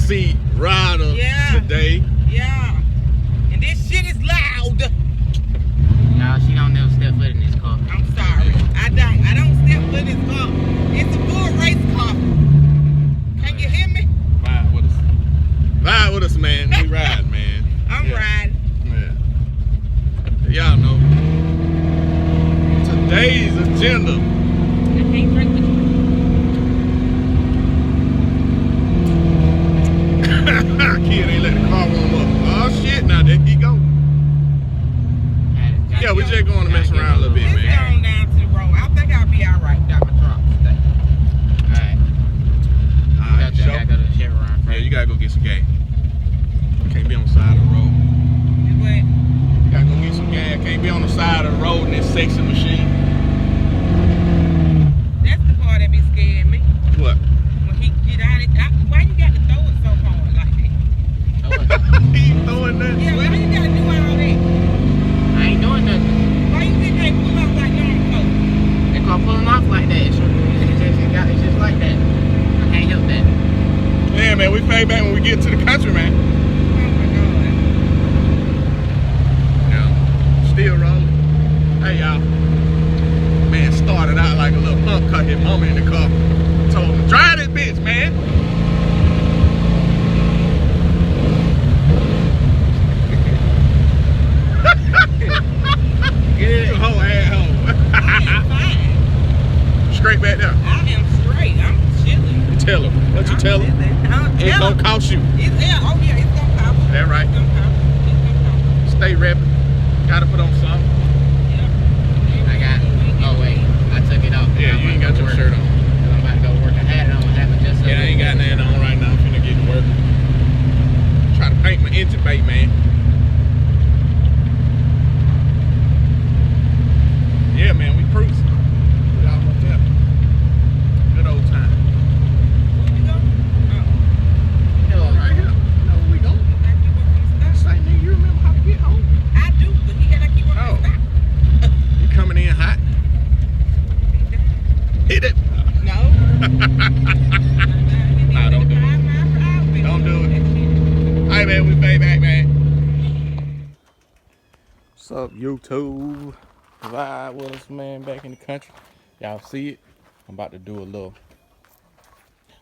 seat rider today. Yeah. And this shit is loud. Y'all, she don't never step foot in this car. I'm sorry. I don't step foot in this car. It's a full race car. Can you hear me? Ride with us. Ride with us, man. We ride, man. I'm riding. Yeah. Y'all know. Today's agenda. I can't drink with you. Kid ain't let the car warm up. Oh shit, now there he go. Yeah, we just going to mess around a little bit, Let's man. go on down to the road. I think I'll be alright. Got my truck today. Alright, sure. gotta go to the Chevron first. Yeah, you gotta go get some gas. Can't be on the side of the road. What? Gotta go get some gas. Can't be on the side of the road in this sexy machine. That's the part that be scaring me. What? When he get out of it. Why you got to throw it so hard like that? He throwing that Yeah, why switch? you gotta do all that? I ain't doing nothing. Why you think they pull off like normal folks? They call pulling off like that. It's just like that. I can't help that. Yeah, man, we fade back when we get to the country, man. Oh my God. Yeah. Still rolling. Hey, y'all. Man, started out like a little punk cut his mama in the car. Told him, drive this bitch, man. Good. Whole asshole. I am fine. Straight back there. I am straight. I'm chilling. You tell him. What you tell him? It's gonna cost you. It's gonna cost you. That right. It's gonna cost you. It's gonna cost you. Stay repping. Gotta put on something. I got. Oh wait, I took it off. Yeah, you ain't got your shirt on. I'm about to go work. I had it on. I have it just. Yeah, I ain't got nothing on right now. I'm finna get to work. Try to paint my engine bay, man. Yeah, man, we cruising. We almost there. Good old time. Where you go? Hello. Right here. You know where we going. Same nigga, you remember how to get home? I do, but he gotta keep on Oh. stop. You coming in hot? Hit it. No. Nah, don't do it. Don't do it. Alright, man, we fade back, man. What's up, YouTube? Ride with us, man, back in the country. Y'all see it? I'm about to do a little.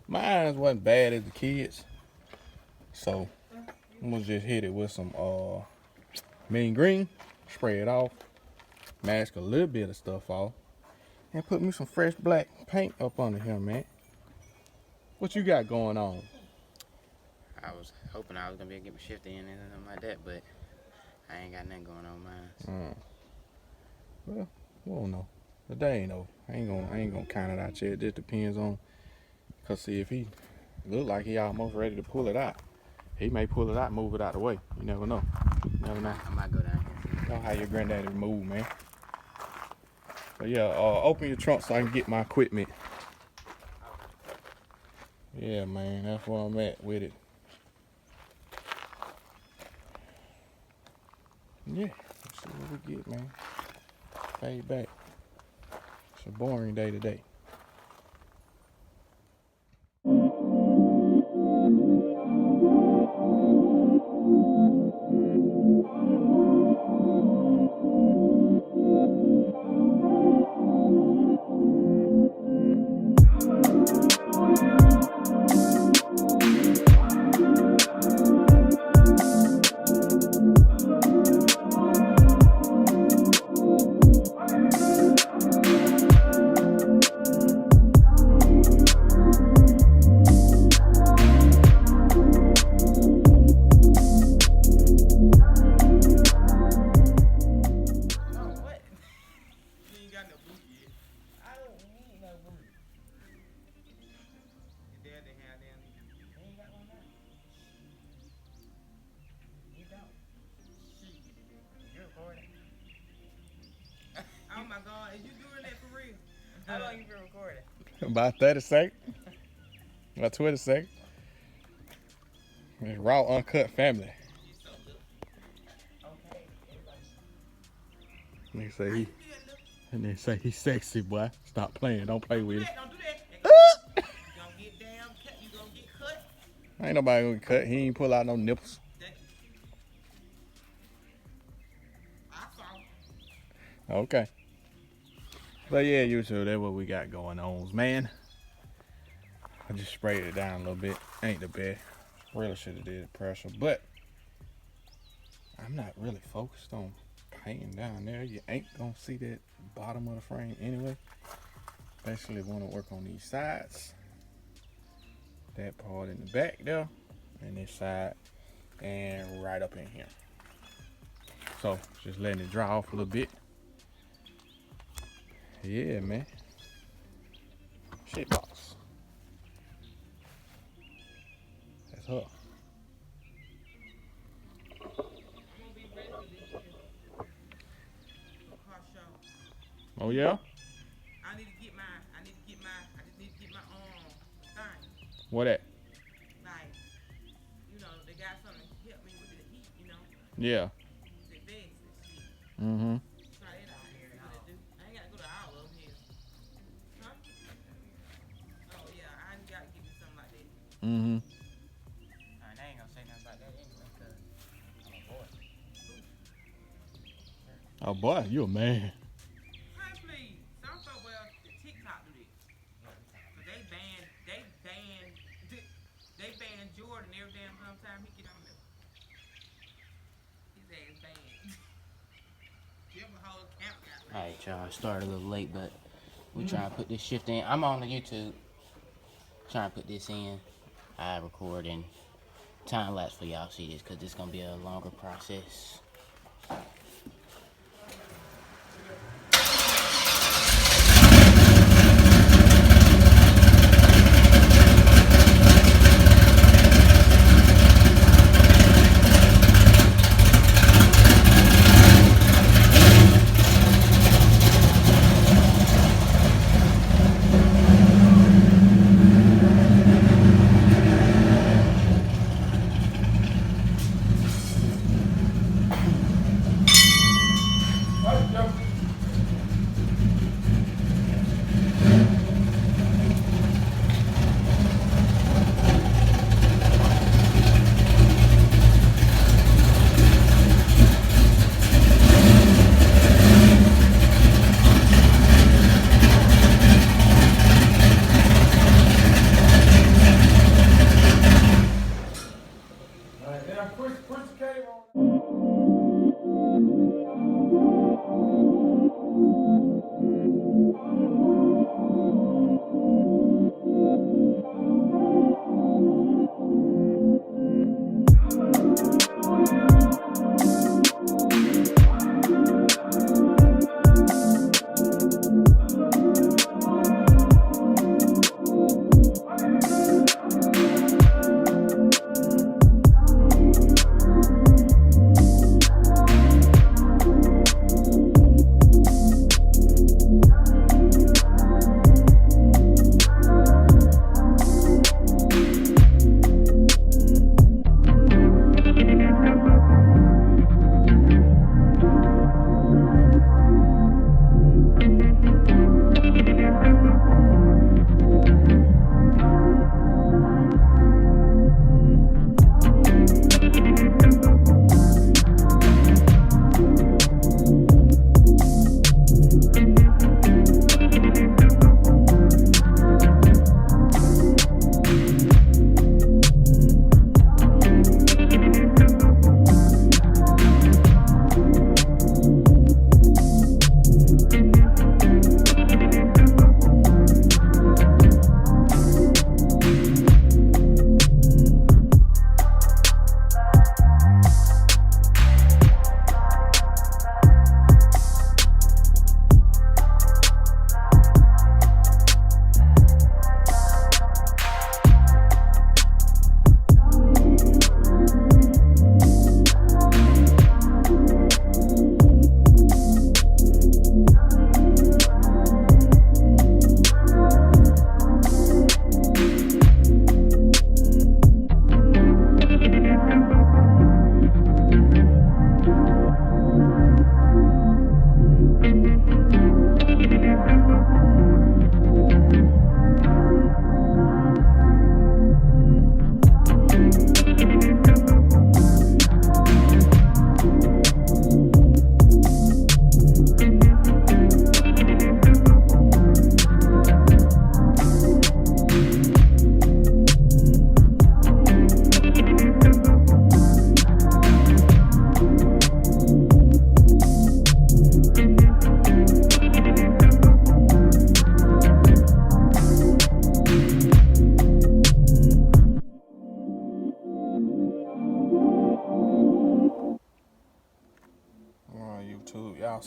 Mine wasn't bad as the kids, so I'm gonna just hit it with some mean green, spray it off, mask a little bit of stuff off, and put me some fresh black paint up under here, man. What you got going on? I was hoping I was gonna be able to get my shift in and something like that, but I ain't got nothing going on mine. Well, we don't know. But they ain't know. I ain't gonna count it out yet. It just depends on. Cause see, if he look like he almost ready to pull it out, he may pull it out and move it out the way. You never know. You never know. I might go down here. You know how your granddaddy move, man. But yeah, open your trunk so I can get my equipment. Yeah, man, that's where I'm at with it. Yeah, let's see what we get, man. Fade back. It's a boring day today. Oh my God, is you doing that for real? How long you been recording? About 30 seconds. About 20 seconds. It's raw, uncut family. They say he's sexy, boy. Stop playing. Don't play with it. Don't do that. You gonna get damn cut. You gonna get cut. Ain't nobody gonna cut. He ain't pull out no nipples. I saw. Okay. But yeah, YouTube, that's what we got going on, man. I just sprayed it down a little bit. Ain't the best. Really should have did pressure, but I'm not really focused on painting down there. You ain't gonna see that bottom of the frame anyway. Basically want to work on these sides. That part in the back there, and this side, and right up in here. So just letting it dry off a little bit. Yeah, man. Shit box. That's her. I'm gonna be ready for this car show. Oh yeah? I need to get my. I just need to get my thing. What that? Like, they got something to help me with the heat. Yeah. The vest and shit. Mm-hmm. Try it out. See what it do. I ain't gotta go to all of them here. Huh? Oh yeah, I ain't gotta give me something like that. Mm-hmm. I ain't gonna say nothing about that anyway, cause I'm a boy. Oh boy, you a man. Hey, please. Some folk, well, the TikTok do this. Cause they banned Jordan every damn time he get on there. His ass banned. Give him a whole account now. Alright, y'all. I started a little late, but we trying to put this shift in. I'm on the YouTube. Trying to put this in. I record and time lapse for y'all see this, cause this gonna be a longer process.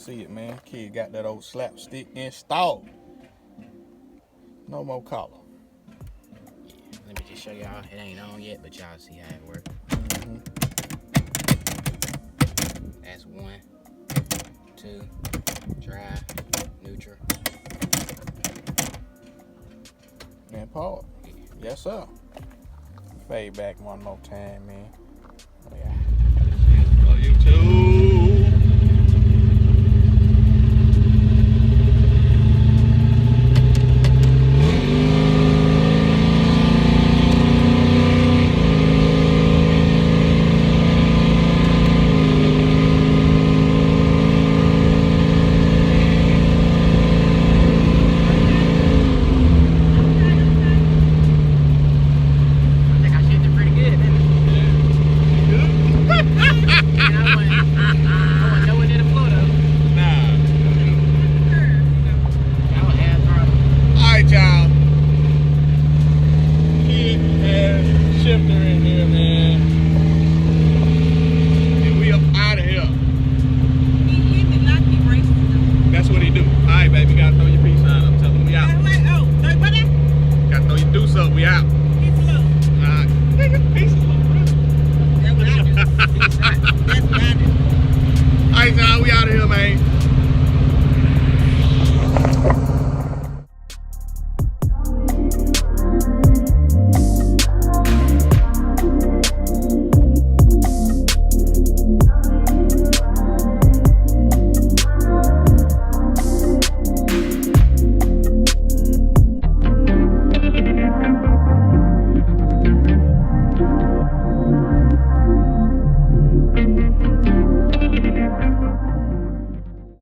see it, man. Kid got that old slap stick installed. No more collar. Let me just show y'all. It ain't on yet, but y'all see how it works. That's 1, 2, drive, neutral. Man, Paul. Yes, sir. Fade back one more time, man. Yeah. Oh, YouTube. We out of here, man.